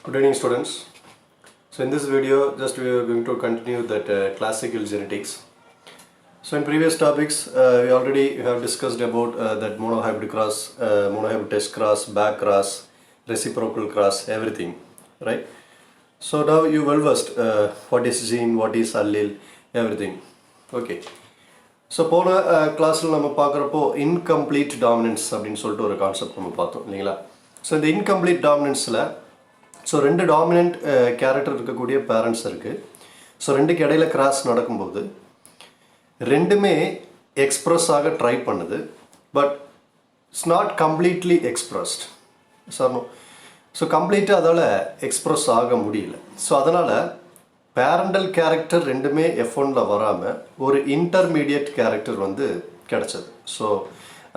Good evening, students. So in this video, just we are going to continue that classical genetics. So in previous topics, we already have discussed about that monohybrid cross, monohybrid test cross, back cross, reciprocal cross, everything, right? So now you well versed what is gene, what is allele, everything. Okay. So போன கிளாஸில் நம்ம பார்க்குறப்போ incomplete dominance அப்படின்னு சொல்லிட்டு ஒரு concept நம்ம பார்த்தோம் இல்லைங்களா. ஸோ இந்த இன்கம்ப்ளீட் டாமினன்ஸில் ஸோ ரெண்டு டாமினன்ட் கேரக்டர் இருக்கக்கூடிய பேரண்ட்ஸ் இருக்குது. ஸோ ரெண்டுக்கு இடையில கிராஸ் நடக்கும்போது ரெண்டுமே எக்ஸ்ப்ரெஸ் ஆக ட்ரை பண்ணுது, but it's not completely expressed. So கம்ப்ளீட்டாக அதால் எக்ஸ்ப்ரெஸ் ஆக முடியல. ஸோ அதனால் பேரண்டல் கேரக்டர் ரெண்டுமே F1ல வராமல் ஒரு இன்டர்மீடியட் கேரக்டர் வந்து கிடச்சது. ஸோ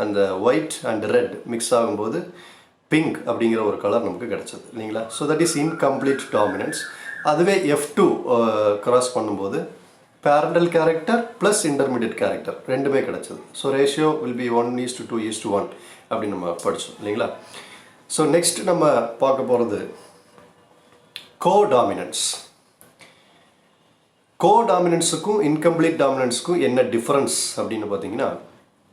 அந்த ஒயிட் அண்ட் ரெட் மிக்ஸ் ஆகும்போது பிங்க் அப்படிங்கிற ஒரு கலர் நமக்கு கிடச்சது இல்லைங்களா. So that is incomplete dominance. அதுவே F2 கிராஸ் பண்ணும்போது parental character plus intermediate character ரெண்டுமே கிடச்சது. ஸோ ரேஷியோ வில் பி 1:2:1 அப்படின்னு நம்ம படித்தோம் இல்லைங்களா. ஸோ நெக்ஸ்ட் நம்ம பார்க்க போகிறது கோடாமினன்ஸ். கோடாமினன்ஸுக்கும் இன்கம்ப்ளீட் டாமினன்ஸுக்கும் என்ன டிஃப்ரென்ஸ் அப்படின்னு பார்த்தீங்கன்னா,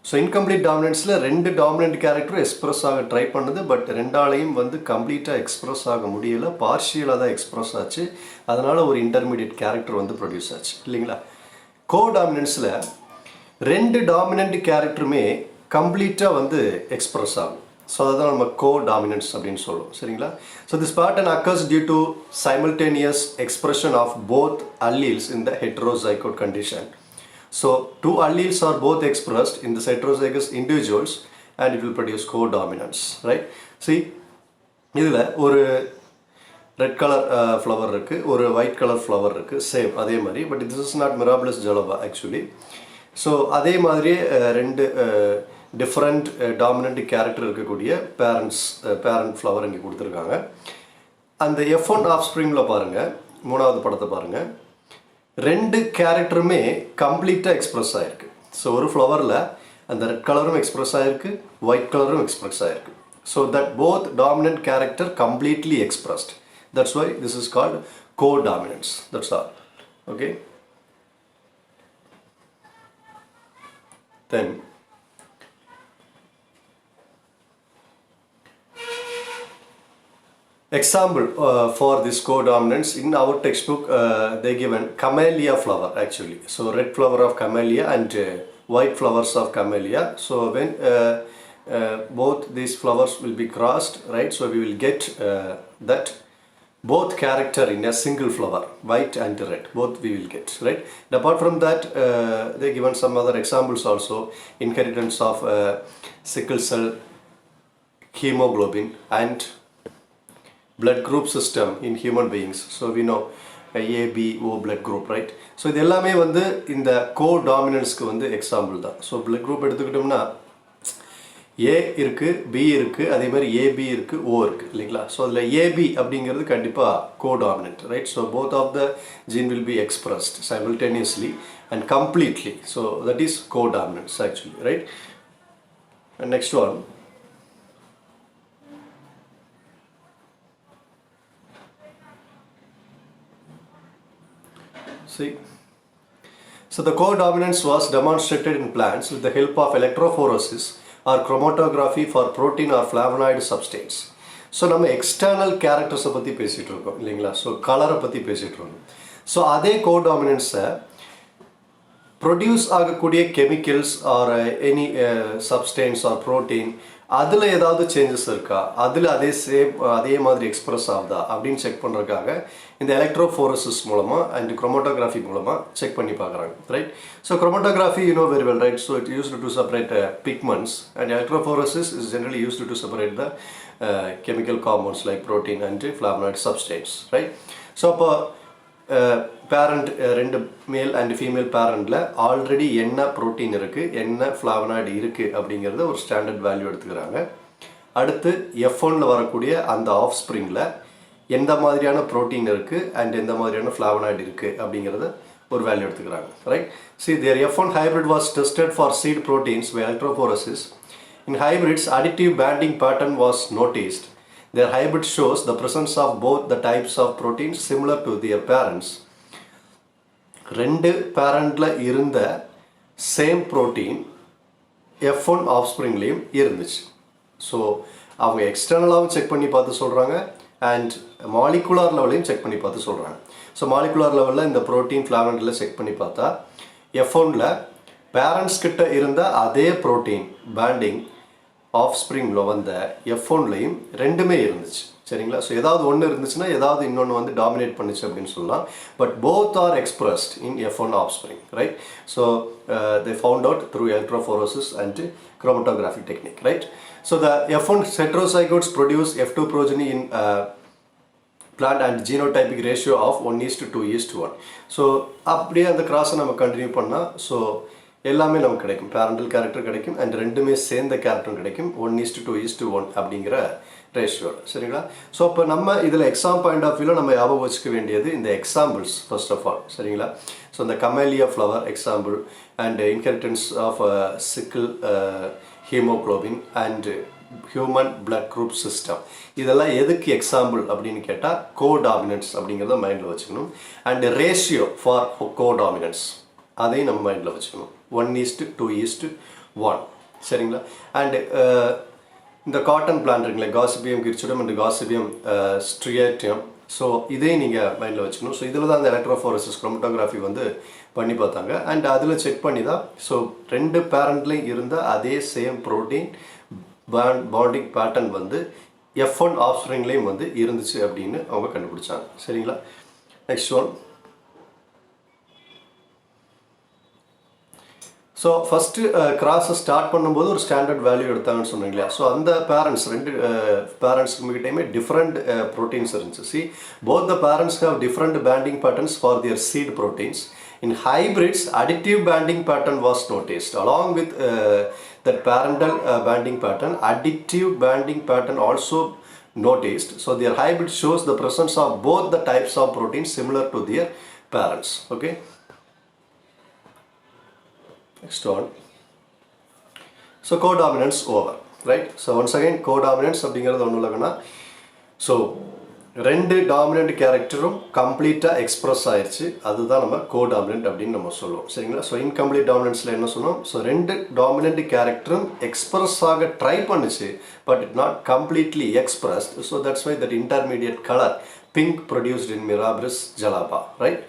ஸோ இன்கம்ப்ளீட் டாமினன்ஸில் ரெண்டு டாமினன்ட் கேரக்டரும் எக்ஸ்ப்ரெஸ் ஆக ட்ரை பண்ணுது, பட் ரெண்டாலையும் வந்து கம்ப்ளீட்டாக எக்ஸ்ப்ரெஸ் ஆக முடியலை, பார்ஷியலாக தான் எக்ஸ்ப்ரெஸ் ஆச்சு. அதனால் ஒரு இன்டர்மீடியட் கேரக்டர் வந்து ப்ரொடியூஸ் ஆச்சு இல்லைங்களா. கோடாமினன்ஸில் ரெண்டு டாமினன்ட் கேரக்டருமே கம்ப்ளீட்டாக வந்து எக்ஸ்ப்ரெஸ் ஆகும். ஸோ அதுதான் நம்ம கோடாமினன்ஸ் அப்படின்னு சொல்லுவோம் சரிங்களா. So this pattern occurs due to simultaneous expression of both alleles in the heterozygote condition. So two alleles are both expressed in the heterozygous individuals and it will produce codominance, right? See, இதில் ஒரு red colour flower இருக்குது, ஒரு white colour flower இருக்குது, same அதே மாதிரி. But this is not mirabilis jalapa actually. So அதே மாதிரியே ரெண்டு டிஃப்ரெண்ட் டாமினன்ட் கேரக்டர் இருக்கக்கூடிய பேரண்ட் ஃப்ளவர் இங்கே கொடுத்துருக்காங்க. அந்த F1 ஆஃப் ஸ்ப்ரிங்கில் பாருங்கள், மூணாவது படத்தை பாருங்கள், ரெண்டு கேரக்டருமே கம்ப்ளீட்டாக எக்ஸ்ப்ரெஸ் ஆகிருக்கு. ஸோ ஒரு ஃப்ளவரில் அந்த ரெட் கலரும் எக்ஸ்ப்ரெஸ் ஆகிருக்கு, ஒயிட் கலரும் எக்ஸ்ப்ரெஸ் ஆகிருக்கு. So that both dominant character completely expressed. That's why this is called codominance. That's all. Okay. Then example for this codominance in our textbook, they given camellia flower actually. So red flower of camellia and white flowers of camellia. So when both these flowers will be crossed, right, so we will get that both character in a single flower, white and red, both we will get, right. And apart from that, they given some other examples also. Inheritance of sickle cell, hemoglobin and blood group system in human beings. So we know A, B, O blood group, right? So இது எல்லாமே வந்து இந்த கோடாமினன்ஸ்க்கு வந்து example தான். So blood group எடுத்துக்கிட்டோம்னா A இருக்குது, B இருக்குது, அதே மாதிரி AB இருக்குது, O இருக்குது இல்லைங்களா. ஸோ அதில் AB அப்படிங்கிறது கண்டிப்பாக codominant, right. So both of the gene will be expressed simultaneously and completely. So that is codominance actually, right? And next one. See, so the codominance was demonstrated in plants with the help of electrophoresis or chromatography for protein or flavonoid substance. So நம்ம external கேரக்டர்ஸை பற்றி பேசிகிட்டு இருக்கோம் இல்லைங்களா. So கலரை பற்றி பேசிகிட்டு இருக்கோம். So அதே கோடாமினன்ஸை ப்ரொடியூஸ் ஆகக்கூடிய chemicals or any substance or protein அதில் ஏதாவது சேஞ்சஸ் இருக்கா, அதில் அதே மாதிரி எக்ஸ்ப்ரெஸ் ஆகுதா அப்படின்னு செக் பண்ணுறதுக்காக இந்த எலக்ட்ரோஃபோரசிஸ் மூலமாக அண்ட் குரோமோட்டோகிராஃபி மூலமாக செக் பண்ணி பார்க்குறாங்க, right. So chromatography you know very well, right. So it used to separate pigments and electrophoresis is generally used to separate the chemical compounds like protein and flavonoid substance, right. So அப்போ parent ரெண்டு male and female பேரண்டில் already என்ன protein இருக்குது, என்ன flavonoid இருக்குது அப்படிங்கிறத ஒரு standard value எடுத்துக்கிறாங்க. அடுத்து F1ல வரக்கூடிய அந்த ஆஃப் ஸ்ப்ரிங்கில் எந்த மாதிரியான ப்ரோட்டீன் இருக்குது அண்ட் எந்த மாதிரியான ஃப்ளாவனாய்டு இருக்குது அப்படிங்கிறத ஒரு வேல்யூ எடுத்துக்கிறாங்க, right. See, their F1 hybrid was tested for seed proteins by electrophoresis. In hybrids, additive banding pattern was noticed. their hybrid shows the presence of both the types of proteins similar to their parents. ரெண்டு பேரண்ட்ல இருந்த same protein F1 ஆஃப்ஸ்ப்ரிங்லேயும் இருந்துச்சு. So அவங்க எக்ஸ்டர்னலாகவும் check பண்ணி பார்த்து சொல்கிறாங்க and molecular லெவலையும் check பண்ணி பார்த்து சொல்கிறாங்க. ஸோ மாலிகுலார் லெவலில் இந்த ப்ரோட்டீன் ஃப்ளாவனட்டில் செக் பண்ணி பார்த்தா F1ல பேரண்ட்ஸ் கிட்ட இருந்த அதே ப்ரோட்டீன் பேண்டிங் ஆஃப்ஸ்ப்ரிங்கில் வந்த F1லையும் ரெண்டுமே இருந்துச்சு. சரிங்களா? ஸோ ஏதாவது ஒன்று இருந்துச்சுன்னா ஏதாவது இன்னொன்று வந்து டாமினேட் பண்ணிச்சு அப்படின்னு சொல்லலாம். But both are expressed in F1 offspring, right? So they found out through electrophoresis and chromatographic technique, right? So the F1 heterozygotes produce F2 progeny in plant and genotypic ratio of 1:2:1. So அப்படியே அந்த கிராஸை நம்ம continue பண்ணால் so எல்லாமே நமக்கு கிடைக்கும். Parental character கிடைக்கும் and ரெண்டுமே சேர்ந்த கேரக்டரும் கிடைக்கும் 1:2:1 அப்படிங்கிற ரேஷியோ. சரிங்களா? ஸோ அப்போ நம்ம இதில் எக்ஸாம் பாயிண்ட் ஆஃப் வியூவில் நம்ம ஞாபகம் வச்சுக்க வேண்டியது இந்த எக்ஸாம்பிள்ஸ் ஃபர்ஸ்ட் ஆஃப் ஆல். சரிங்களா? ஸோ இந்த camellia flower example and inheritance of sickle haemoglobin and human blood group system, இதெல்லாம் எதுக்கு எக்ஸாம்பிள் அப்படின்னு கேட்டால் கோடாமினன்ஸ் அப்படிங்கிறத மைண்டில் வச்சுக்கணும். அண்ட் ரேஷியோ ஃபார் கோடாமினன்ஸ் அதையும் நம்ம மைண்டில் வச்சுக்கணும் 1:2:1. சரிங்களா? அண்டு இந்த காட்டன் பிளான்ட் இருக்குங்களே காசிபியம் கிர்ச்சுடம் அண்ட் காசிபியம் ஸ்ட்ரியாட்டியம், ஸோ இதையும் நீங்கள் மைண்டில் வச்சுக்கணும். ஸோ இதில் தான் அந்த எலக்ட்ரோஃபோரசிஸ் குரோமட்டோகிராஃபி வந்து பண்ணி பார்த்தாங்க அண்ட் அதில் செக் பண்ணி தான் ஸோ ரெண்டு பேரண்ட்லேயும் இருந்த அதே சேம் ப்ரோட்டீன் பாண்டிங் பேட்டர்ன் வந்து F1 ஆஃப்ஸ்ப்ரிங்லேயும் வந்து இருந்துச்சு அப்படின்னு அவங்க கண்டுபிடிச்சாங்க. சரிங்களா? Next one. ஸோ ஃபஸ்ட்டு கிராஸை ஸ்டார்ட் பண்ணும்போது ஒரு ஸ்டாண்டர்ட் வேல்யூ எடுத்தாங்கன்னு சொன்னீங்க இல்லையா? ஸோ அந்த பேரண்ட்ஸ் ரெண்டு பேரண்ட்ஸ்கிட்டையுமே டிஃப்ரெண்ட் ப்ரோட்டீன்ஸ் இருந்துச்சு. See both the parents have different banding patterns for their seed proteins. In hybrids, additive banding pattern was noticed. Along with that parental banding pattern, additive banding pattern also noticed. So their hybrid shows the presence of both the types of proteins similar to their parents. Okay. Next one. So codominance over, right? So once again codominance அப்படிங்கிறது ஒன்றும் இல்லைன்னா so ரெண்டு dominant கேரக்டரும் கம்ப்ளீட்டாக express ஆயிடுச்சு, அதுதான் நம்ம கோடாமினன்ட் அப்படின்னு நம்ம சொல்லுவோம். சரிங்களா? ஸோ இன்கம்ப்ளீட் டாமினன்ஸில் என்ன சொல்லுவோம்? ஸோ ரெண்டு டாமினன்ட் கேரக்டரும் எக்ஸ்ப்ரெஸ் ஆக ட்ரை பண்ணுச்சு but it not completely expressed. So that's why that intermediate colour pink produced in mirabilis jalapa, right?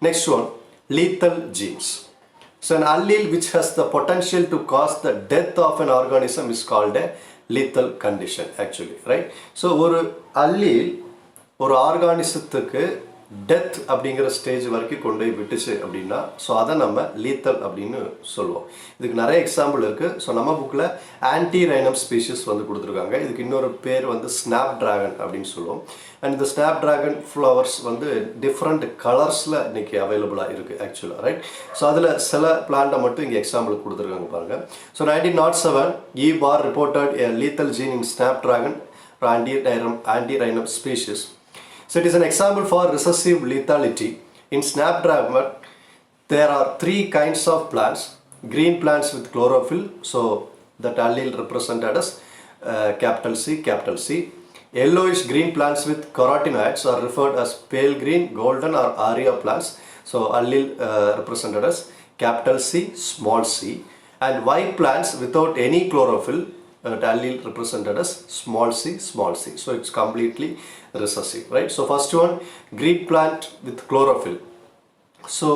Next one, lethal genes. So an allele which has the potential to cause the death of an organism is called a lethal condition actually, right? So ஒரு allele ஒரு ஆர்கானிசத்துக்கு death அப்படிங்கிற stage வரைக்கும் கொண்டு போய் விட்டுச்சு அப்படின்னா so அதை நம்ம லீத்தல் அப்படின்னு சொல்லுவோம். இதுக்கு நிறைய எக்ஸாம்பிள் இருக்குது. ஸோ நம்ம புக்கில் ஆன்டி ரைனம் ஸ்பீஷிஸ் வந்து கொடுத்துருக்காங்க. இதுக்கு இன்னொரு பேர் வந்து ஸ்னாப் ட்ராகன் அப்படின்னு சொல்லுவோம். அண்ட் இந்த ஸ்னாப் ட்ராகன் ஃப்ளவர்ஸ் வந்து டிஃப்ரெண்ட் கலர்ஸில் இன்றைக்கி அவைலபிளாக இருக்குது ஆக்சுவலாக, ரைட்? ஸோ அதில் சில பிளான்ட்டை மட்டும் இங்கே எக்ஸாம்பிள் கொடுத்துருக்காங்க பாருங்கள். So 1907 E. Barr reported a lethal gene in snapdragon anti rhinum species. So it is an example for recessive lethality. In snapdragon, there are three kinds of plants. Green plants with chlorophyll, so that allele represented as capital C. Yellowish green plants with carotenoids are referred as pale green, golden or aria plants. So allele represented as capital C, small c. And white plants without any chlorophyll, that allele represented as small c. So it's completely recessive, right? So first one, green plant with chlorophyll. So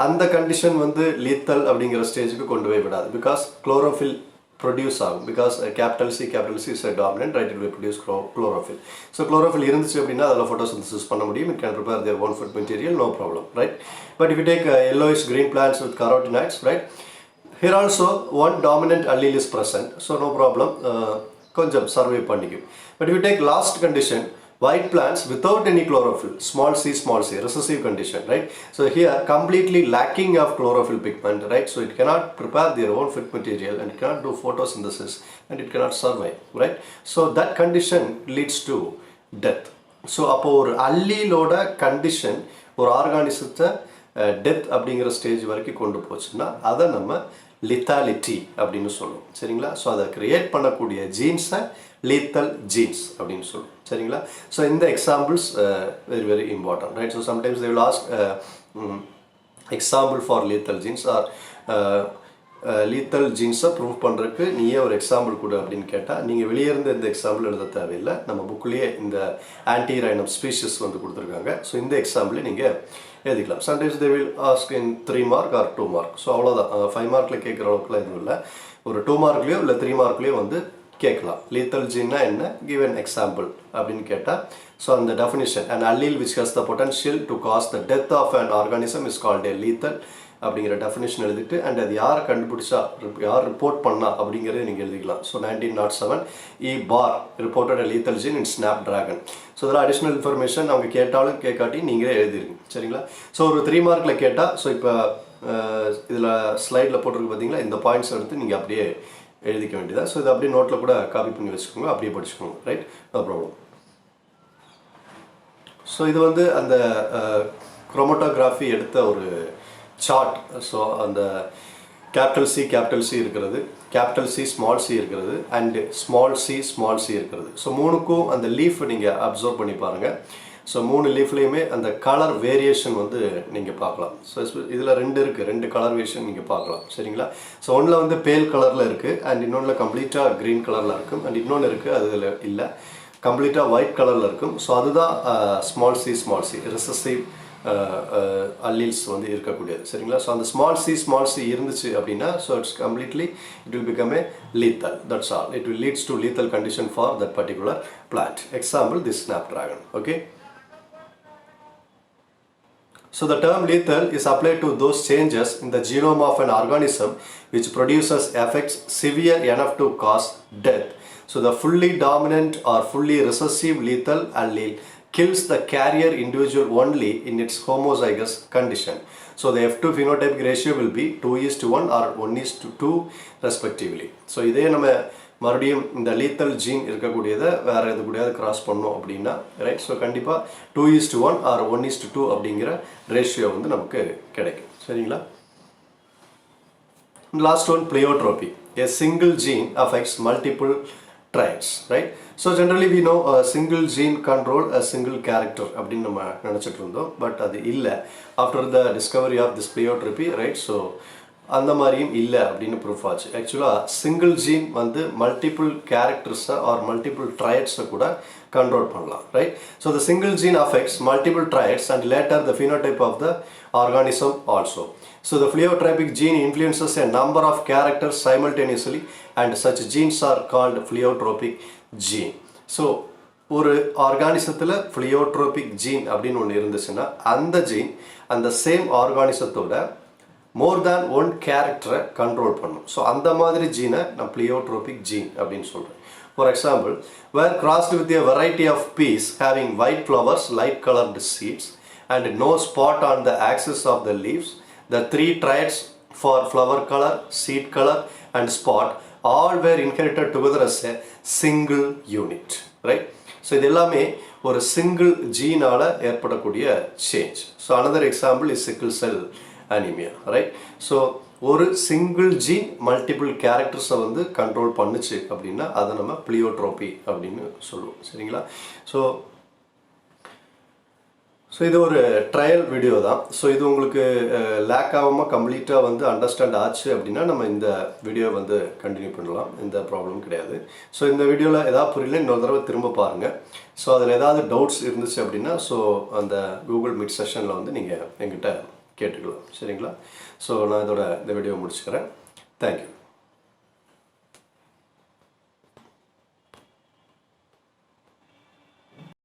அந்த condition வந்து lethal அப்படிங்கிற ஸ்டேஜுக்கு கொண்டு போய் விடாது because chlorophyll produce ஆகும். Because capital C is a dominant, right? It will produce chlorophyll. So chlorophyll இருந்துச்சு அப்படின்னா அதில் photosynthesis பண்ண முடியும். It can prepare their own food material, no problem, right? But if you take yellowish green plants with carotenoids, right? Here also one dominant allele is present, so no problem, konjam survey pannikum. But if you take last condition, white plants without any chlorophyll, small c, recessive condition, right? So here completely lacking of chlorophyll pigment, right? So it cannot prepare their own food material and it cannot do photosynthesis and it cannot survive, right? So that condition leads to death. So அப்போ ஒரு அல்லீலோட condition ஒரு ஆர்கானிசத்தை death அப்படிங்கிற stage வரைக்கும் கொண்டு போச்சுன்னா அதை நம்ம லித்தாலிட்டி அப்படின்னு சொல்லுவோம். சரிங்களா? ஸோ அதை கிரியேட் பண்ணக்கூடிய ஜீன்ஸை lethal genes அப்படின்னு சொல்லுவோம் சரிங்களா. ஸோ இந்த examples very very important right. So sometimes they will ask example for lethal genes or lethal genes-ஐ ப்ரூவ் பண்ணுறதுக்கு நீயே ஒரு எக்ஸாம்பிள் கொடு அப்படின்னு கேட்டால் நீங்கள் வெளியே இருந்து இந்த எக்ஸாம்பிள் எழுத தேவையில்லை, நம்ம புக்லேயே இந்த ஆன்டி ரைனம் ஸ்பீஷஸ் வந்து கொடுத்துருக்காங்க. ஸோ இந்த எக்ஸாம்பிளை நீங்கள் எழுதிக்கலாம். Sometimes they will ask in 3 mark R 2 mark. So அவ்வளோதான், 5 மார்க்கில் கேட்குற அளவுக்குலாம் எதுவும் இல்லை. ஒரு 2 மார்க்லேயோ இல்லை 3 மார்க்லேயோ வந்து கேட்கலாம். lethal gene என்ன, give an example அப்படின்னு கேட்டால் ஸோ அந்த definition an allele which has the potential to cause the death of an organism is called a lethal அப்படிங்கிற டெஃபினிஷன் எழுதிட்டு அண்ட் அது யாரை கண்டுபிடிச்சா யார் ரிப்போர்ட் பண்ணா அப்படிங்கிறத நீங்கள் எழுதிக்கலாம். So 1907 E. Barr reported a lethal gene in snapdragon. So இதெல்லாம் அடிஷ்னல் இன்ஃபர்மேஷன் அவங்க கேட்டாலும் கேட்காட்டி நீங்களே எழுதிருங்க சரிங்களா. ஸோ ஒரு 3 மார்க்கில் கேட்டால் ஸோ இப்போ இதில் ஸ்லைடில் போட்டிருக்கு பார்த்தீங்களா, இந்த பாயிண்ட்ஸ் எடுத்து நீங்கள் அப்படியே எழுதிக்க வேண்டியதா. ஸோ இதை அப்படியே நோட்டில் கூட காப்பி பண்ணி வச்சுக்கோங்க, அப்படியே படிச்சுக்கோங்க ரைட், நோ ப்ராப்ளம். ஸோ இது வந்து அந்த குரோமட்டோகிராஃபி எடுத்த ஒரு சார்ட். ஸோ அந்த கேபிட்டல் சி இருக்கிறது, கேபிட்டல் சி ஸ்மால் சி இருக்கிறது அண்டு ஸ்மால் சி இருக்கிறது. ஸோ மூணுக்கும் அந்த லீஃப் நீங்கள் அப்சர்வ் பண்ணி பாருங்கள். ஸோ 3 லீஃப்லேயுமே அந்த கலர் வேரியேஷன் வந்து நீங்கள் பார்க்கலாம். ஸோ இதில் 2 இருக்குது, 2 கலர் வேரியேஷன் நீங்கள் பார்க்கலாம் சரிங்களா. ஸோ ஒன்றில் வந்து பேல் கலரில் இருக்குது அண்ட் இன்னொன்றில் கம்ப்ளீட்டாக க்ரீன் கலரில் இருக்கும் அண்ட் இன்னொன்று இருக்குது அதில் இல்லை, கம்ப்ளீட்டாக ஒயிட் கலரில் இருக்கும். ஸோ அதுதான் ஸ்மால் சி ரிசசிவ் அல்லீல்ஸ் வந்து இருக்கக்கூடியது சரிங்களா. ஸோ அந்த ஸ்மால் சி இருந்துச்சு அப்படின்னா so it's completely it will become a lethal, that's all. It will leads to lethal condition for that particular plant. Example, this snapdragon. Okay. So the term lethal is applied to those changes in the genome of an organism which produces effects severe enough to cause death. So the fully dominant or fully recessive lethal allele kills the carrier individual only in its homozygous condition. So the F2 phenotypic ratio will be 2:1 or 1:2 respectively. So இதே நம்ம மறுபடியும் இந்த lethal gene இருக்கக்கூடியதை வேறு எது கூடயாவது cross பண்ணோம் அப்படின்னா right. So கண்டிப்பாக 2:1 ஆர் 1:2 அப்படிங்கிற ரேஷியோ வந்து நமக்கு கிடைக்கும் சரிங்களா. Last one pleiotropy. A single gene affects multiple traits, right? So generally we know a single gene control a single character அப்படின்னு நம்ம நினச்சிட்டு இருந்தோம், பட் அது இல்லை after the discovery of this pleiotropy right. So அந்த மாதிரியும் இல்லை அப்படின்னு ப்ரூஃப் ஆச்சு. ஆக்சுவலாக சிங்கிள் ஜீன் வந்து மல்டிபிள் கேரக்டர்ஸை ஆர் மல்டிபிள் ட்ரைட்ஸை கூட கண்ட்ரோல் பண்ணலாம் right. So the single gene affects multiple traits and later the phenotype of the organism also. So the pleiotropic gene influences a number of characters simultaneously and such genes are called pleiotropic gene. So ஒரு ஆர்கானிசத்தில் pleiotropic gene அப்படின்னு ஒன்று இருந்துச்சுன்னா அந்த gene அந்த same ஆர்கானிசத்தோட மோர் தேன் 1 கேரக்டரை control பண்ணும். So அந்த மாதிரி ஜீனை நான் பிளியோட்ரோபிக் ஜீன் அப்படின்னு சொல்கிறேன். For example, were crossed with a variety of peas having white flowers, light colored seeds and no spot on the axis of the leaves, the 3 traits for flower color, seed color and spot all were inherited together as a single unit, right? So இது எல்லாமே ஒரு single ஜீனால் ஏற்படக்கூடிய change. So another example is sickle cell anemia, right? So ஒரு single gene multiple கேரக்டர்ஸை வந்து control பண்ணுச்சு அப்படின்னா அதை நம்ம பிளியோட்ரோபி அப்படின்னு சொல்லுவோம் சரிங்களா. ஸோ இது ஒரு ட்ரையல் வீடியோ தான். ஸோ இது உங்களுக்கு லேக் ஆகாமல் கம்ப்ளீட்டாக வந்து அண்டர்ஸ்டாண்ட் ஆச்சு அப்படின்னா நம்ம இந்த வீடியோ வந்து கண்டினியூ பண்ணலாம், எந்த ப்ராப்ளமும் கிடையாது. ஸோ இந்த வீடியோவில் எதாவது புரியல இன்னொரு தடவை திரும்ப பாருங்கள். ஸோ அதில் ஏதாவது டவுட்ஸ் இருந்துச்சு அப்படின்னா ஸோ அந்த கூகுள் மீட் செஷனில் வந்து நீங்கள் எங்கிட்ட கேட்டுக்கலாம் சரிங்களா. ஸோ நான் இதோட இந்த வீடியோ முடிச்சுக்கிறேன். தேங்க்யூ.